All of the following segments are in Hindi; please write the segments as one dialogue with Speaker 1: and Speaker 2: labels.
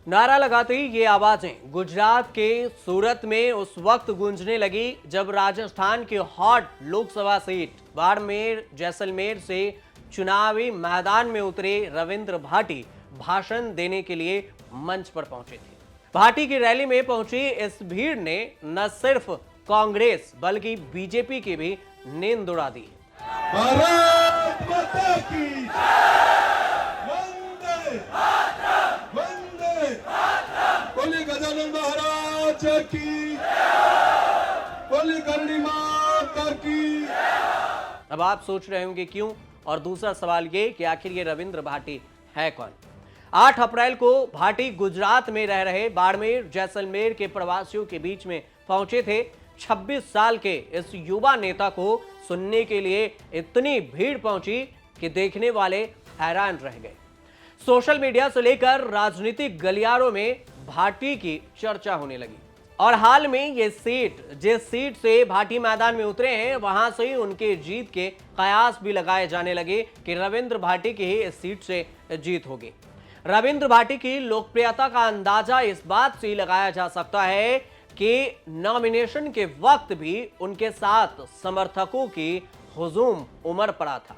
Speaker 1: नारा लगाते ही ये आवाजें गुजरात के सूरत में उस वक्त गूंजने लगी जब राजस्थान के हॉट लोकसभा सीट बाड़मेर जैसलमेर से चुनावी मैदान में उतरे रविंद्र भाटी भाषण देने के लिए मंच पर पहुंचे थे। भाटी की रैली में पहुंची इस भीड़ ने न सिर्फ कांग्रेस बल्कि बीजेपी की भी नींद उड़ा दी।
Speaker 2: भारत माता की वंदे वंदे बोले गजानन महाराज की बोले करणी माता की।
Speaker 1: अब आप सोच रहे होंगे क्यों, और दूसरा सवाल ये कि आखिर ये रविंद्र भाटी है कौन। 8 अप्रैल को भाटी गुजरात में रह रहे बाड़मेर जैसलमेर के प्रवासियों के बीच में पहुंचे थे। 26 साल के इस युवा नेता को सुनने के लिए इतनी भीड़ पहुंची कि देखने वाले हैरान रह गए। सोशल मीडिया से लेकर राजनीतिक गलियारों में भाटी की चर्चा होने लगी और हाल में ये सीट, जिस सीट से भाटी मैदान में उतरे हैं, वहां से ही उनके जीत के कयास भी लगाए जाने लगे कि रविंद्र भाटी की ही इस सीट से जीत होगी। रविंद्र भाटी की लोकप्रियता का अंदाजा इस बात से लगाया जा सकता है कि नॉमिनेशन के वक्त भी उनके साथ समर्थकों की हुजूम उमड़ पड़ा था।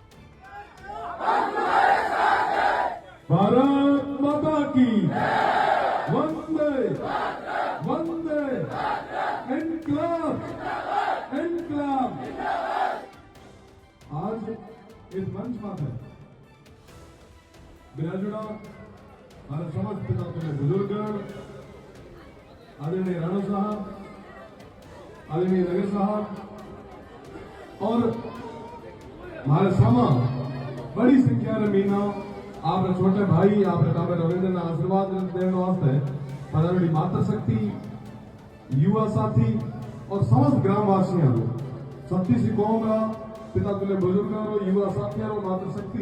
Speaker 2: भारत माता की वंदे वंदे इनकलाब इनकलाब। आज इस मंच पर बिराजुड़ा हमारे समस्त पिता तुल्य बुजुर्ग आदरणीय राणा साहब, आदरणीय नगर साहब और हमारे समा बड़ी संख्या में मीना आप छोटे भाई आप रविंद्र ने आशीर्वाद देने वास्ते पधारेली मातृशक्ति युवा साथी और समस्त ग्रामवासियों सत्ती सी कौम रा पिता तुल्य बुजुर्गों युवा साथियों मातृशक्ति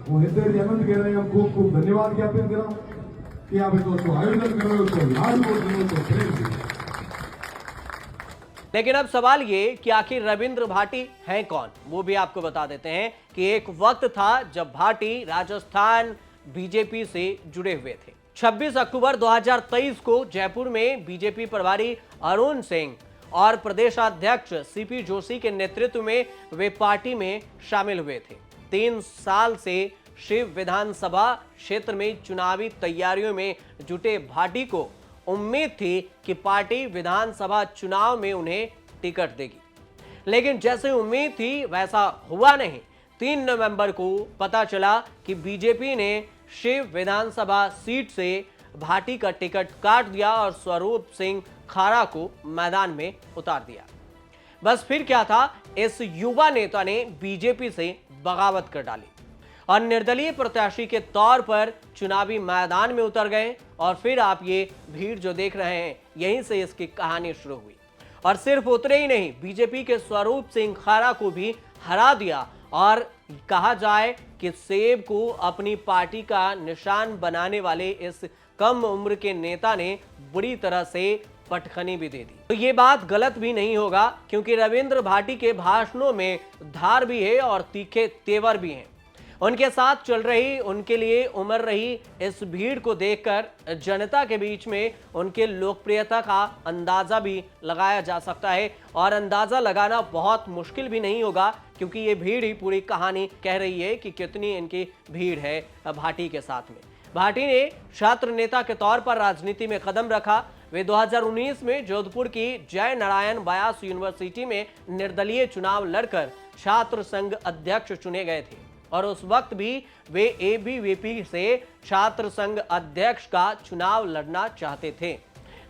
Speaker 2: वो हृदय अनंत कह रहे हैं। हम खूब खूब धन्यवाद ज्ञापित करा कि आप इसको आयोजन कर रहे हो तो लाल तो प्रेम।
Speaker 1: लेकिन अब सवाल ये कि आखिर रविंद्र भाटी हैं कौन, वो भी आपको बता देते हैं कि एक वक्त था जब भाटी राजस्थान बीजेपी से जुड़े हुए थे। 26 अक्टूबर 2023 को जयपुर में बीजेपी प्रभारी अरुण सिंह और प्रदेशाध्यक्ष सीपी जोशी के नेतृत्व में वे पार्टी में शामिल हुए थे। 3 साल से शिव विधानसभा क्षेत्र में चुनावी तैयारियों में जुटे भाटी को उम्मीद थी कि पार्टी विधानसभा चुनाव में उन्हें टिकट देगी, लेकिन जैसे उम्मीद थी वैसा हुआ नहीं। 3 नवंबर को पता चला कि बीजेपी ने शिव विधानसभा सीट से भाटी का टिकट काट दिया और स्वरूप सिंह खारा को मैदान में उतार दिया। बस फिर क्या था, इस युवा नेता ने बीजेपी से बगावत कर डाली और निर्दलीय प्रत्याशी के तौर पर चुनावी मैदान में उतर गए। और फिर आप ये भीड़ जो देख रहे हैं, यहीं से इसकी कहानी शुरू हुई। और सिर्फ उतरे ही नहीं, बीजेपी के स्वरूप सिंह खारा को भी हरा दिया और कहा जाए कि सेब को अपनी पार्टी का निशान बनाने वाले इस कम उम्र के नेता ने बुरी तरह से पटखनी भी दे दी। तो ये बात गलत भी नहीं होगा, क्योंकि रविंद्र भाटी के भाषणों में धार भी है और तीखे तेवर भी हैं। उनके साथ चल रही, उनके लिए उमड़ रही इस भीड़ को देखकर जनता के बीच में उनके लोकप्रियता का अंदाजा भी लगाया जा सकता है। और अंदाजा लगाना बहुत मुश्किल भी नहीं होगा, क्योंकि ये भीड़ ही पूरी कहानी कह रही है कि कितनी इनकी भीड़ है भाटी के साथ में। भाटी ने छात्र नेता के तौर पर राजनीति में कदम रखा। वे 2019 में जोधपुर की जय नारायण व्यास यूनिवर्सिटी में निर्दलीय चुनाव लड़कर छात्र संघ अध्यक्ष चुने गए थे और उस वक्त भी वे एबीवीपी से छात्र संघ अध्यक्ष का चुनाव लड़ना चाहते थे,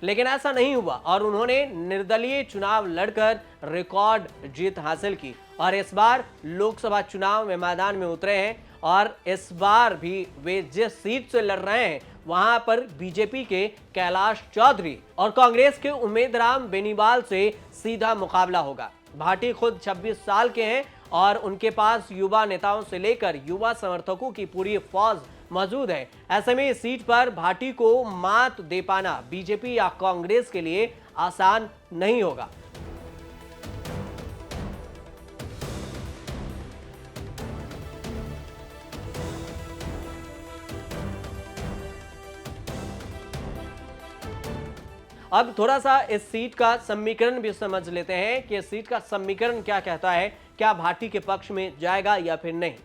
Speaker 1: लेकिन ऐसा नहीं हुआ और उन्होंने निर्दलीय चुनाव लड़कर रिकॉर्ड जीत हासिल की और इस बार लोकसभा चुनाव में मैदान में उतरे हैं। और इस बार भी वे जिस सीट से लड़ रहे हैं वहां पर बीजेपी के कैलाश चौधरी और कांग्रेस के उम्मेदराम बेनीवाल से सीधा मुकाबला होगा। भाटी खुद 26 साल के हैं और उनके पास युवा नेताओं से लेकर युवा समर्थकों की पूरी फौज मौजूद है। ऐसे में इस सीट पर भाटी को मात दे पाना बीजेपी या कांग्रेस के लिए आसान नहीं होगा। अब थोड़ा सा इस सीट का समीकरण भी समझ लेते हैं कि इस सीट का समीकरण क्या कहता है, क्या भाटी के पक्ष में जाएगा या फिर नहीं।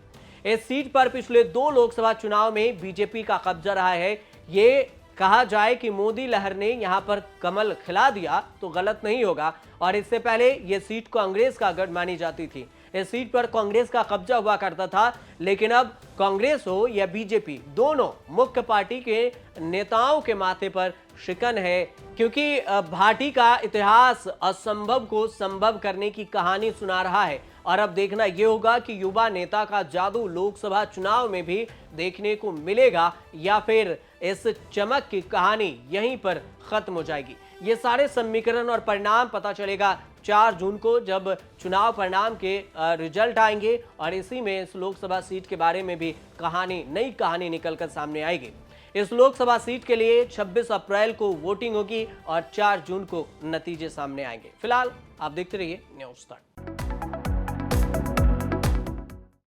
Speaker 1: इस सीट पर पिछले 2 लोकसभा चुनाव में बीजेपी का कब्जा रहा है। ये कहा जाए कि मोदी लहर ने यहां पर कमल खिला दिया तो गलत नहीं होगा, और इससे पहले यह सीट कांग्रेस का गढ़ मानी जाती थी। इस सीट पर कांग्रेस का कब्जा हुआ करता था, लेकिन अब कांग्रेस हो या बीजेपी, दोनों मुख्य पार्टी के नेताओं के माथे पर शिकन है, क्योंकि भाटी का इतिहास असंभव को संभव करने की कहानी सुना रहा है। और अब देखना यह होगा कि युवा नेता का जादू लोकसभा चुनाव में भी देखने को मिलेगा या फिर इस चमक की कहानी यहीं पर खत्म हो जाएगी। ये सारे समीकरण और परिणाम पता चलेगा 4 जून को, जब चुनाव परिणाम के रिजल्ट आएंगे, और इसी में इस लोकसभा सीट के बारे में भी नई कहानी निकलकर सामने आएगी। इस लोकसभा सीट के लिए 26 अप्रैल को वोटिंग होगी और 4 जून को नतीजे सामने आएंगे। फिलहाल आप देखते रहिए न्यूज़ तक।